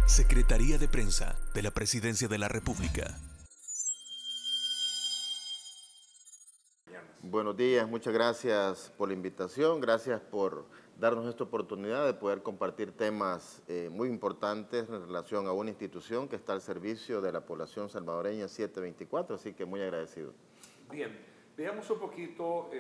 Secretaría de Prensa de la Presidencia de la República. Buenos días, muchas gracias por la invitación, gracias por darnos esta oportunidad de poder compartir temas muy importantes en relación a una institución que está al servicio de la población salvadoreña 724, así que muy agradecido. Bien, veamos un poquito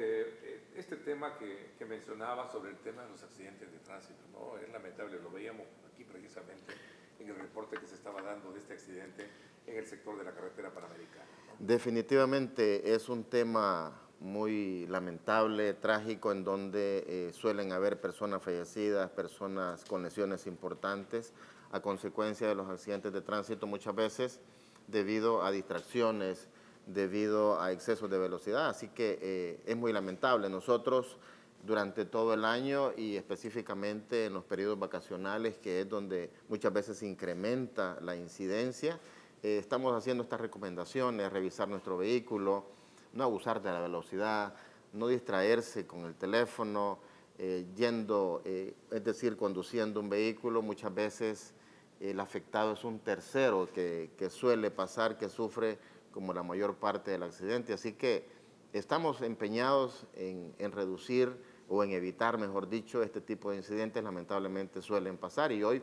este tema que mencionaba sobre el tema de los accidentes de tránsito, ¿no? Es lamentable, lo veíamos aquí precisamente en el reporte que se estaba dando de este accidente en el sector de la carretera panamericana, ¿no? Definitivamente es un tema muy lamentable, trágico, en donde suelen haber personas fallecidas, personas con lesiones importantes a consecuencia de los accidentes de tránsito, muchas veces debido a distracciones, debido a excesos de velocidad, así que es muy lamentable. Nosotros durante todo el año y específicamente en los periodos vacacionales, que es donde muchas veces se incrementa la incidencia, estamos haciendo estas recomendaciones: revisar nuestro vehículo, no abusar de la velocidad, no distraerse con el teléfono, es decir, conduciendo un vehículo. Muchas veces el afectado es un tercero que suele pasar, que sufre como la mayor parte del accidente, así que estamos empeñados en reducir o en evitar, mejor dicho, este tipo de incidentes. Lamentablemente suelen pasar y hoy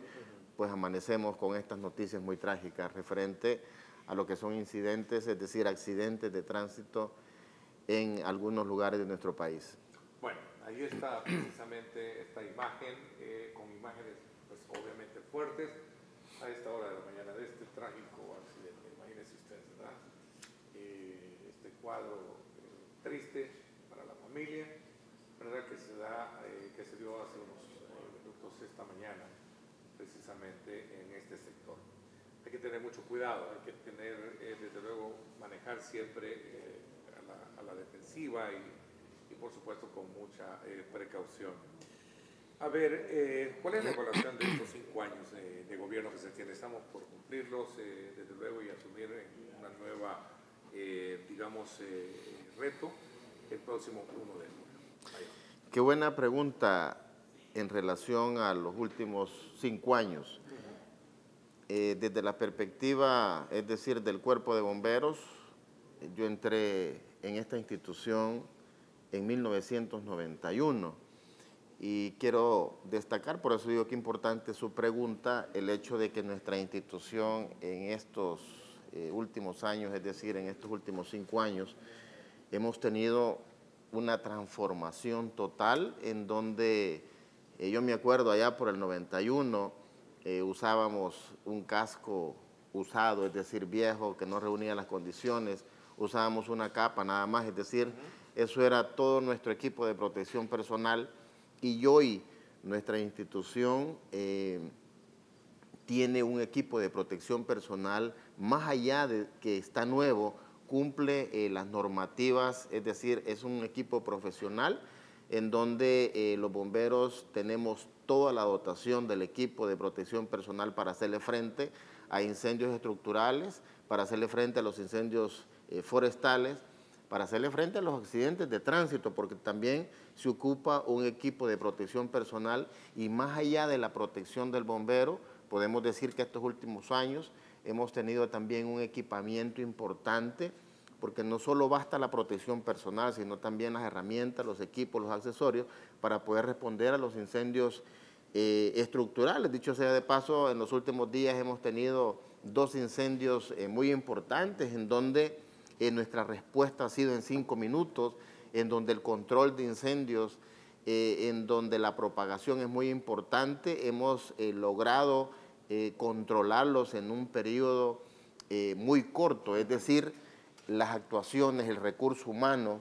pues amanecemos con estas noticias muy trágicas referente a lo que son incidentes, es decir, accidentes de tránsito en algunos lugares de nuestro país. Bueno, ahí está precisamente esta imagen, con imágenes pues obviamente fuertes a esta hora de la mañana de este trágico accidente. Imagínense ustedes, ¿verdad? Este cuadro triste para la familia, ¿verdad? Que se dio hace unos minutos esta mañana, precisamente en este sector. Hay que tener mucho cuidado, hay que tener, desde luego, manejar siempre a la defensiva y por supuesto con mucha precaución. A ver, ¿cuál es la evaluación de estos 5 años de gobierno que se tiene? Estamos por cumplirlos, desde luego, y asumir una nueva, reto el próximo 1 de julio. Qué buena pregunta en relación a los últimos 5 años. Desde la perspectiva, es decir, del Cuerpo de Bomberos, yo entré en esta institución en 1991 y quiero destacar, por eso digo que importante su pregunta, el hecho de que nuestra institución en estos últimos años, es decir, en estos últimos 5 años, hemos tenido una transformación total en donde yo me acuerdo allá por el 91, usábamos un casco usado, es decir, viejo, que no reunía las condiciones, usábamos una capa nada más, es decir, eso era todo nuestro equipo de protección personal. Y hoy nuestra institución tiene un equipo de protección personal, más allá de que está nuevo, cumple las normativas, es decir, es un equipo profesional en donde los bomberos tenemos toda la dotación del equipo de protección personal para hacerle frente a incendios estructurales, para hacerle frente a los incendios forestales, para hacerle frente a los accidentes de tránsito, porque también se ocupa un equipo de protección personal. Y más allá de la protección del bombero, podemos decir que estos últimos años hemos tenido también un equipamiento importante, porque no solo basta la protección personal, sino también las herramientas, los equipos, los accesorios para poder responder a los incendios estructurales. Dicho sea de paso, en los últimos días hemos tenido 2 incendios muy importantes en donde nuestra respuesta ha sido en 5 minutos, en donde el control de incendios, en donde la propagación es muy importante, hemos logrado controlarlos en un periodo muy corto, es decir, las actuaciones, el recurso humano.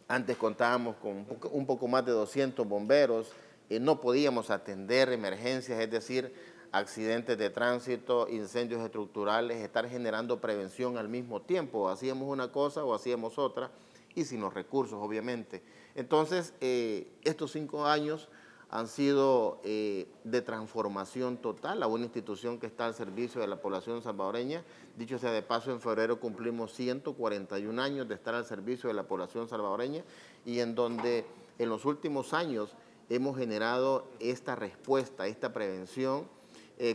Antes contábamos con un poco más de 200 bomberos, no podíamos atender emergencias, es decir, accidentes de tránsito, incendios estructurales, estar generando prevención al mismo tiempo. Hacíamos una cosa o hacíamos otra, y sin los recursos, obviamente. Entonces, estos 5 años han sido de transformación total a una institución que está al servicio de la población salvadoreña. Dicho sea de paso, en febrero cumplimos 141 años de estar al servicio de la población salvadoreña, y en donde en los últimos años hemos generado esta respuesta, esta prevención,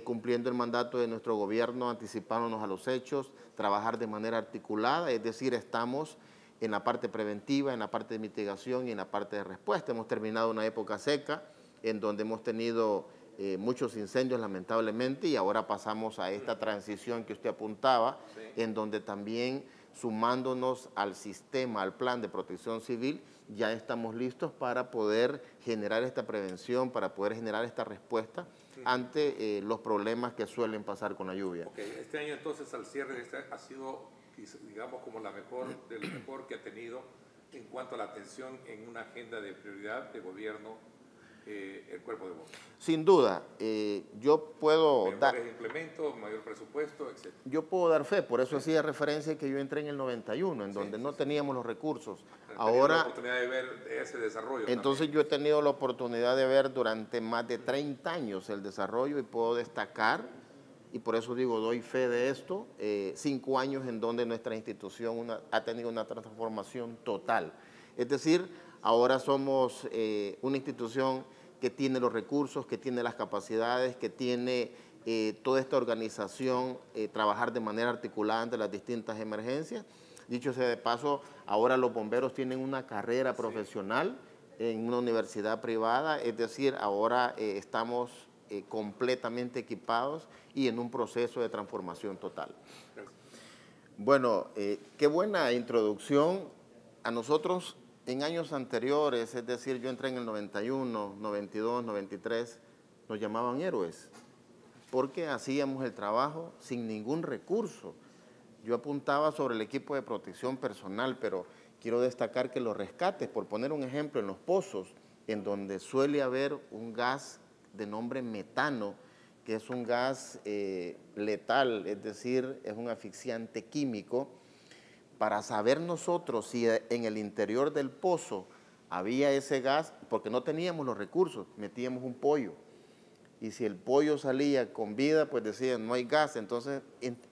cumpliendo el mandato de nuestro gobierno, anticipándonos a los hechos, trabajar de manera articulada, es decir, estamos en la parte preventiva, en la parte de mitigación y en la parte de respuesta. Hemos terminado una época seca en donde hemos tenido muchos incendios lamentablemente y ahora pasamos a esta transición que usted apuntaba, en donde también sumándonos al sistema, al plan de protección civil, ya estamos listos para poder generar esta prevención, para poder generar esta respuesta ante los problemas que suelen pasar con la lluvia. Okay. Este año entonces al cierre de este ha sido, digamos, como de lo mejor que ha tenido en cuanto a la atención en una agenda de prioridad de gobierno el cuerpo de bomberos. Sin duda, yo puedo dar implementos, mayor presupuesto, etc. Yo puedo dar fe, por eso hacía referencia que yo entré en el 91, en donde no teníamos los recursos. Ahora, la oportunidad de ver ese desarrollo. Entonces también. Yo he tenido la oportunidad de ver durante más de 30 años el desarrollo y puedo destacar, y por eso digo, doy fe de esto, 5 años en donde nuestra institución ha tenido una transformación total. Es decir, ahora somos una institución que tiene los recursos, que tiene las capacidades, que tiene toda esta organización, trabajar de manera articulada ante las distintas emergencias. Dicho sea de paso, ahora los bomberos tienen una carrera profesional en una universidad privada, es decir, ahora estamos completamente equipados y en un proceso de transformación total. Bueno, qué buena introducción. A nosotros en años anteriores, es decir, yo entré en el 91, 92, 93, nos llamaban héroes, porque hacíamos el trabajo sin ningún recurso. Yo apuntaba sobre el equipo de protección personal, pero quiero destacar que los rescates, por poner un ejemplo, en los pozos, en donde suele haber un gas de nombre metano, que es un gas letal, es decir, es un asfixiante químico. Para saber nosotros si en el interior del pozo había ese gas, porque no teníamos los recursos, metíamos un pollo. Y si el pollo salía con vida, pues decían, no hay gas, entonces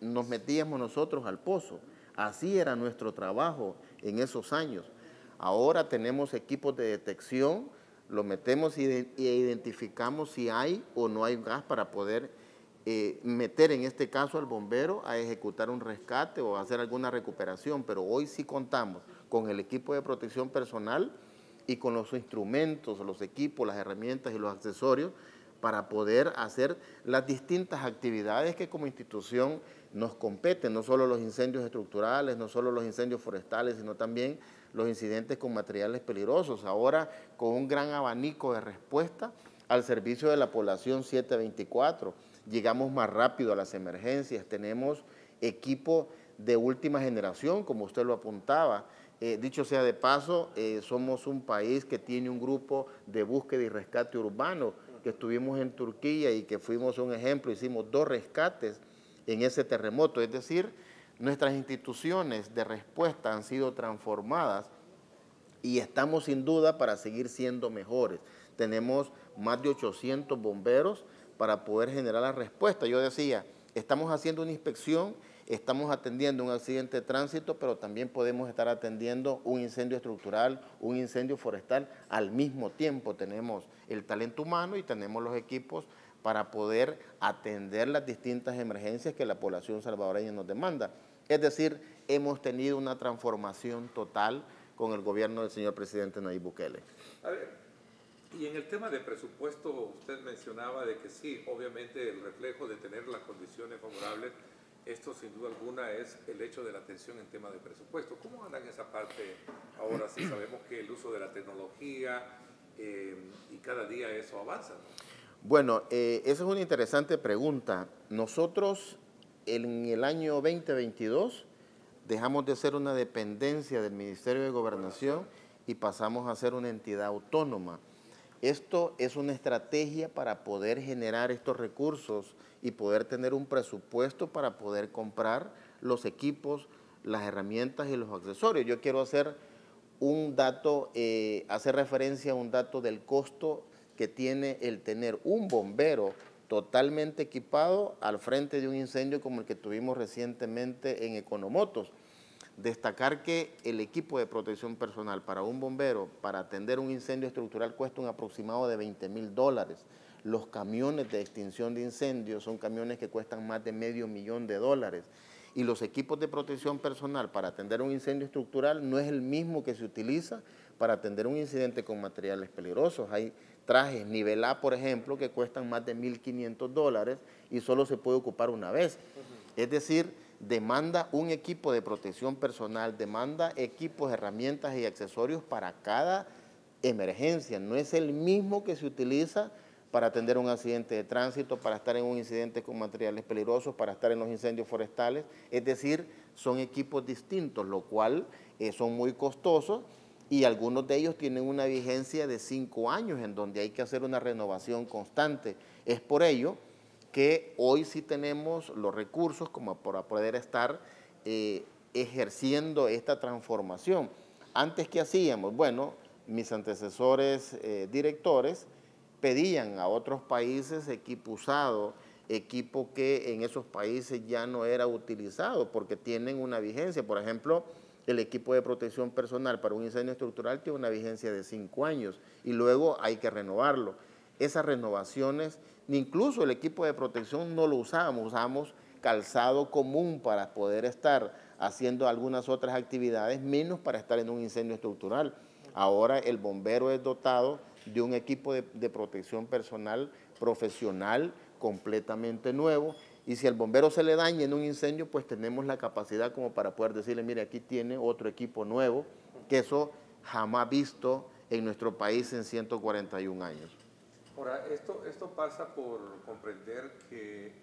nos metíamos nosotros al pozo. Así era nuestro trabajo en esos años. Ahora tenemos equipos de detección, lo metemos y identificamos si hay o no hay gas para poder meter en este caso al bombero a ejecutar un rescate o hacer alguna recuperación, pero hoy sí contamos con el equipo de protección personal y con los instrumentos, los equipos, las herramientas y los accesorios para poder hacer las distintas actividades que como institución nos competen, no solo los incendios estructurales, no solo los incendios forestales, sino también los incidentes con materiales peligrosos. Ahora con un gran abanico de respuesta al servicio de la población 724, llegamos más rápido a las emergencias, tenemos equipo de última generación, como usted lo apuntaba. Dicho sea de paso, somos un país que tiene un grupo de búsqueda y rescate urbano, que estuvimos en Turquía y que fuimos un ejemplo, hicimos 2 rescates en ese terremoto, es decir, nuestras instituciones de respuesta han sido transformadas y estamos sin duda para seguir siendo mejores. Tenemos más de 800 bomberos para poder generar la respuesta. Yo decía, estamos haciendo una inspección, estamos atendiendo un accidente de tránsito, pero también podemos estar atendiendo un incendio estructural, un incendio forestal. Al mismo tiempo tenemos el talento humano y tenemos los equipos para poder atender las distintas emergencias que la población salvadoreña nos demanda. Es decir, hemos tenido una transformación total con el gobierno del señor presidente Nayib Bukele. A ver, y en el tema de presupuesto, usted mencionaba de que sí, obviamente el reflejo de tener las condiciones favorables, esto sin duda alguna es el hecho de la atención en tema de presupuesto. ¿Cómo anda en esa parte ahora? Sí sabemos que el uso de la tecnología y cada día eso avanza, ¿no? Bueno, esa es una interesante pregunta. Nosotros en el año 2022 dejamos de ser una dependencia del Ministerio de Gobernación y pasamos a ser una entidad autónoma. Esto es una estrategia para poder generar estos recursos y poder tener un presupuesto para poder comprar los equipos, las herramientas y los accesorios. Yo quiero hacer un dato, hacer referencia a un dato del costo que tiene el tener un bombero totalmente equipado al frente de un incendio como el que tuvimos recientemente en Economotos. Destacar que el equipo de protección personal para un bombero, para atender un incendio estructural, cuesta un aproximado de $20,000. los camiones de extinción de incendios son camiones que cuestan más de $500,000. Y los equipos de protección personal para atender un incendio estructural no es el mismo que se utiliza para atender un incidente con materiales peligrosos. Hay trajes nivel A, por ejemplo, que cuestan más de $1,500 y solo se puede ocupar una vez. Es decir, demanda un equipo de protección personal, demanda equipos, herramientas y accesorios para cada emergencia. No es el mismo que se utiliza para atender un accidente de tránsito, para estar en un incidente con materiales peligrosos, para estar en los incendios forestales. Es decir, son equipos distintos, lo cual son muy costosos y algunos de ellos tienen una vigencia de 5 años en donde hay que hacer una renovación constante. Es por ello que hoy sí tenemos los recursos como para poder estar ejerciendo esta transformación. Antes, ¿qué hacíamos? Bueno, mis antecesores directores pedían a otros países equipo usado, equipo que en esos países ya no era utilizado porque tienen una vigencia. Por ejemplo, el equipo de protección personal para un incendio estructural tiene una vigencia de 5 años y luego hay que renovarlo. Esas renovaciones, incluso el equipo de protección no lo usábamos calzado común para poder estar haciendo algunas otras actividades, menos para estar en un incendio estructural. Ahora el bombero es dotado de un equipo de protección personal profesional completamente nuevo, y si al bombero se le daña en un incendio, pues tenemos la capacidad como para poder decirle, mire, aquí tiene otro equipo nuevo, que eso jamás visto en nuestro país en 141 años. Ahora, esto pasa por comprender que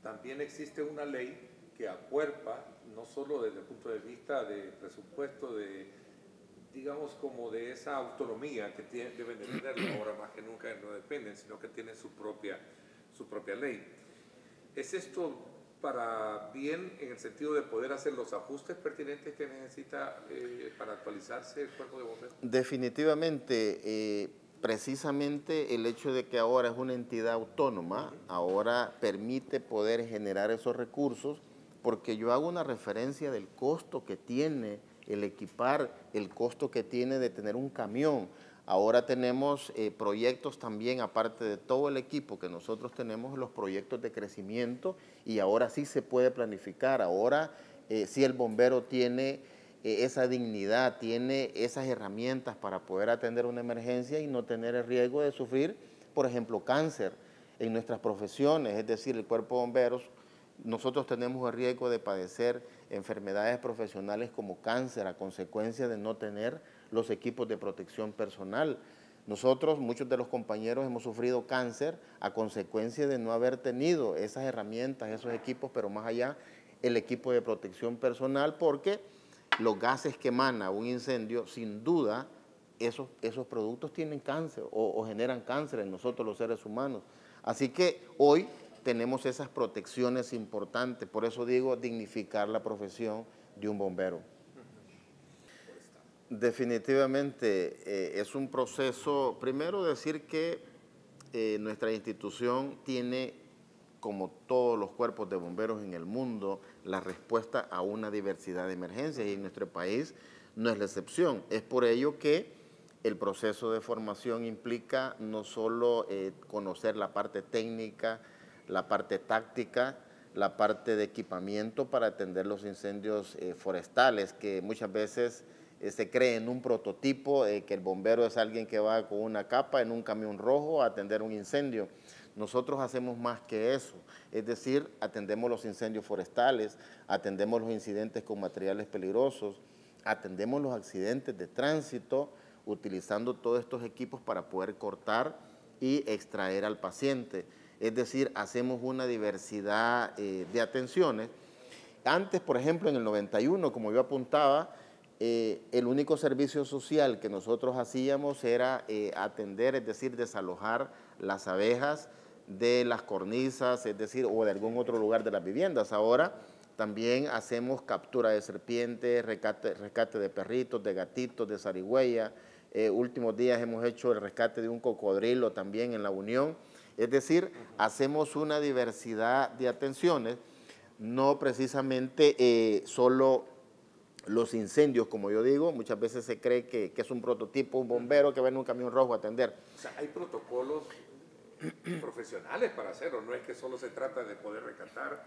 también existe una ley que acuerpa, no solo desde el punto de vista de presupuesto, digamos como de esa autonomía que deben de tenerlo, ahora más que nunca no dependen, sino que tienen su propia ley. ¿Es esto para bien en el sentido de poder hacer los ajustes pertinentes que necesita para actualizarse el cuerpo de bomberos? Definitivamente, precisamente el hecho de que ahora es una entidad autónoma, ahora permite poder generar esos recursos, porque yo hago una referencia del costo que tiene el equipar, el costo que tiene de tener un camión. Ahora tenemos proyectos también, aparte de todo el equipo que nosotros tenemos, los proyectos de crecimiento, y ahora sí se puede planificar. Ahora sí el bombero tiene esa dignidad, tiene esas herramientas para poder atender una emergencia y no tener el riesgo de sufrir, por ejemplo, cáncer en nuestras profesiones. Es decir, el cuerpo de bomberos, nosotros tenemos el riesgo de padecer enfermedades profesionales como cáncer a consecuencia de no tener los equipos de protección personal. Nosotros, muchos de los compañeros, hemos sufrido cáncer a consecuencia de no haber tenido esas herramientas, esos equipos, pero más allá, el equipo de protección personal, porque los gases que emana un incendio, sin duda, esos productos tienen cáncer o generan cáncer en nosotros los seres humanos. Así que hoy tenemos esas protecciones importantes, por eso digo dignificar la profesión de un bombero. Definitivamente es un proceso, primero decir que nuestra institución tiene, como todos los cuerpos de bomberos en el mundo, la respuesta a una diversidad de emergencias, y en nuestro país no es la excepción. Es por ello que el proceso de formación implica no solo conocer la parte técnica, la parte táctica, la parte de equipamiento para atender los incendios forestales, que muchas veces se cree en un prototipo que el bombero es alguien que va con una capa en un camión rojo a atender un incendio. Nosotros hacemos más que eso, es decir, atendemos los incendios forestales, atendemos los incidentes con materiales peligrosos, atendemos los accidentes de tránsito, utilizando todos estos equipos para poder cortar y extraer al paciente. Es decir, hacemos una diversidad de atenciones. Antes, por ejemplo, en el 91, como yo apuntaba, el único servicio social que nosotros hacíamos era atender, es decir, desalojar las abejas de las cornisas, es decir, o de algún otro lugar de las viviendas. Ahora también hacemos captura de serpientes, rescate de perritos, de gatitos, de zarigüeya. Últimos días hemos hecho el rescate de un cocodrilo también en La Unión. Es decir, hacemos una diversidad de atenciones, no precisamente solo los incendios, como yo digo. Muchas veces se cree que es un prototipo, un bombero que va en un camión rojo a atender. O sea, hay protocolos profesionales para hacerlo, no es que solo se trata de poder rescatar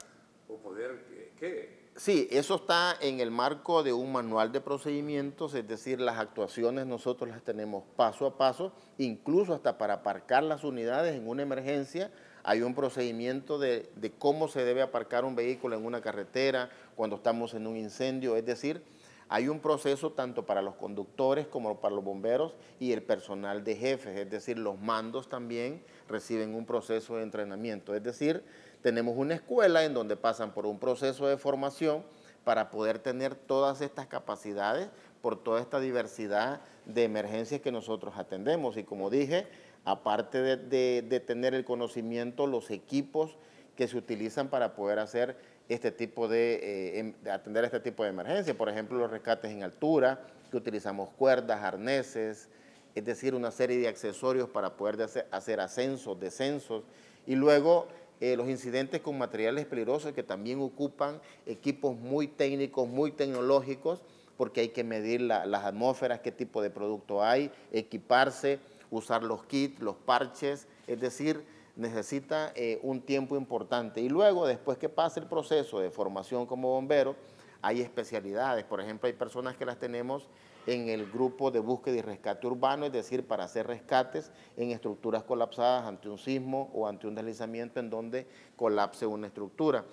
o poder, ¿qué? Sí, eso está en el marco de un manual de procedimientos, es decir, las actuaciones nosotros las tenemos paso a paso, incluso hasta para aparcar las unidades en una emergencia, hay un procedimiento de cómo se debe aparcar un vehículo en una carretera cuando estamos en un incendio, es decir, hay un proceso tanto para los conductores como para los bomberos y el personal de jefes, es decir, los mandos también reciben un proceso de entrenamiento, es decir, tenemos una escuela en donde pasan por un proceso de formación para poder tener todas estas capacidades por toda esta diversidad de emergencias que nosotros atendemos. Y como dije, aparte de tener el conocimiento, los equipos que se utilizan para poder hacer este tipo de atender este tipo de emergencias. Por ejemplo, los rescates en altura, que utilizamos cuerdas, arneses, es decir, una serie de accesorios para poder hacer ascensos, descensos, y luego los incidentes con materiales peligrosos que también ocupan equipos muy técnicos, muy tecnológicos, porque hay que medir las atmósferas, qué tipo de producto hay, equiparse, usar los kits, los parches, es decir, necesita un tiempo importante. Y luego, después que pase el proceso de formación como bombero, hay especialidades. Por ejemplo, hay personas que las tenemos en el grupo de búsqueda y rescate urbano, es decir, para hacer rescates en estructuras colapsadas ante un sismo o ante un deslizamiento en donde colapse una estructura.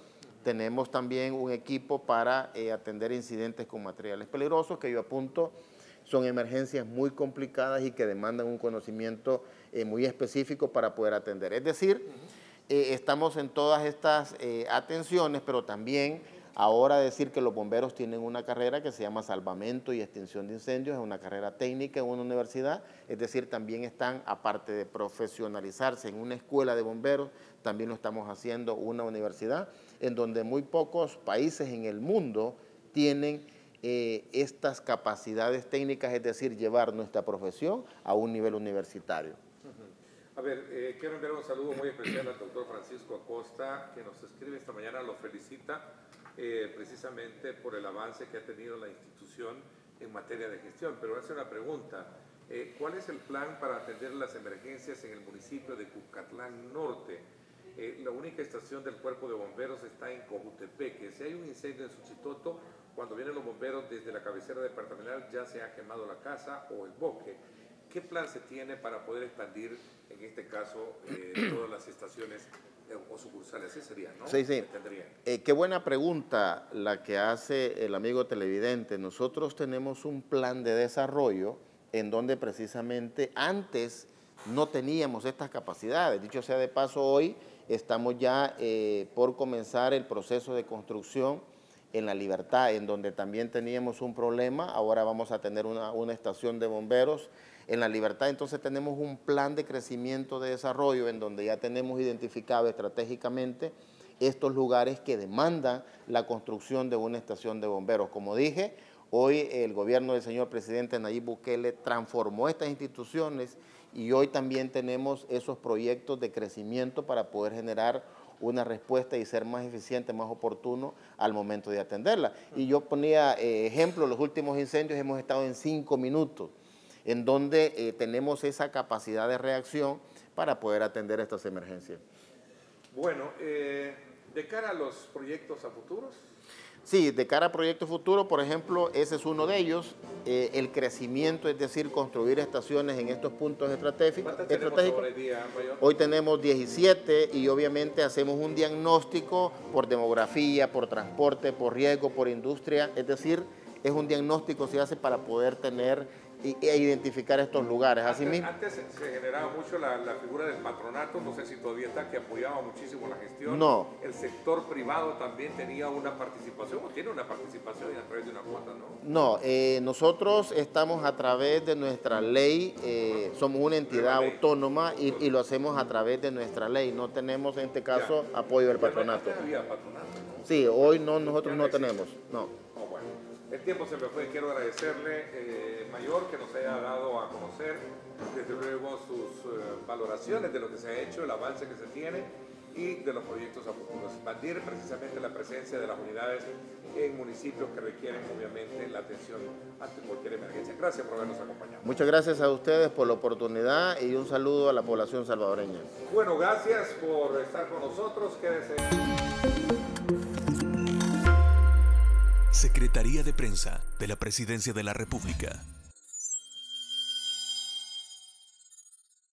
Tenemos también un equipo para atender incidentes con materiales peligrosos, que yo apunto, son emergencias muy complicadas y que demandan un conocimiento muy específico para poder atender. Es decir, estamos en todas estas atenciones, pero también ahora decir que los bomberos tienen una carrera que se llama salvamento y extinción de incendios, es una carrera técnica en una universidad, es decir, también están, aparte de profesionalizarse en una escuela de bomberos, también lo estamos haciendo una universidad, en donde muy pocos países en el mundo tienen estas capacidades técnicas, es decir, llevar nuestra profesión a un nivel universitario. A ver, quiero enviar un saludo muy especial al doctor Francisco Acosta, que nos escribe esta mañana, lo felicita precisamente por el avance que ha tenido la institución en materia de gestión. Pero hace una pregunta, ¿cuál es el plan para atender las emergencias en el municipio de Cuscatlán Norte? La única estación del cuerpo de bomberos está en Cojutepeque. Si hay un incendio en Suchitoto, cuando vienen los bomberos desde la cabecera departamental ya se ha quemado la casa o el bosque. ¿Qué plan se tiene para poder expandir, en este caso, todas las estaciones o sucursales? Así sería, ¿no? Sí, sí. Qué buena pregunta la que hace el amigo televidente. Nosotros tenemos un plan de desarrollo en donde precisamente antes no teníamos estas capacidades. Dicho sea de paso, hoy estamos ya por comenzar el proceso de construcción en La Libertad, en donde también teníamos un problema. Ahora vamos a tener una estación de bomberos en La Libertad. Entonces tenemos un plan de crecimiento, de desarrollo, en donde ya tenemos identificado estratégicamente estos lugares que demandan la construcción de una estación de bomberos. Como dije, hoy el gobierno del señor presidente Nayib Bukele transformó estas instituciones y hoy también tenemos esos proyectos de crecimiento para poder generar una respuesta y ser más eficiente, más oportuno al momento de atenderla. Y yo ponía ejemplo, los últimos incendios hemos estado en 5 minutos, en donde tenemos esa capacidad de reacción para poder atender estas emergencias. Bueno, de cara a los proyectos a futuros. Sí, de cara a proyectos futuros, por ejemplo, ese es uno de ellos, el crecimiento, es decir, construir estaciones en estos puntos estratégicos. ¿Cuántas tenemos hoy día, Mayor? Hoy tenemos 17 y obviamente hacemos un diagnóstico por demografía, por transporte, por riesgo, por industria, es decir, es un diagnóstico que se hace para poder tener e identificar estos lugares. Antes se generaba mucho la figura del patronato, no sé si todavía está, que apoyaba muchísimo la gestión. No. El sector privado también tenía una participación, o tiene una participación a través de una cuota, ¿no? No, nosotros estamos a través de nuestra ley, somos una entidad autónoma y lo hacemos a través de nuestra ley. No tenemos en este caso apoyo del patronato. Antes había patronato, ¿no? Sí, hoy no, nosotros no tenemos, no. Oh, bueno. El tiempo se me fue. Quiero agradecerle, Mayor, que nos haya dado a conocer, desde luego, sus valoraciones de lo que se ha hecho, el avance que se tiene. y de los proyectos a futuro. Expandir precisamente la presencia de las unidades en municipios que requieren obviamente la atención ante cualquier emergencia. Gracias por habernos acompañado. Muchas gracias a ustedes por la oportunidad y un saludo a la población salvadoreña. Bueno, gracias por estar con nosotros. Quédense. Secretaría de Prensa de la Presidencia de la República.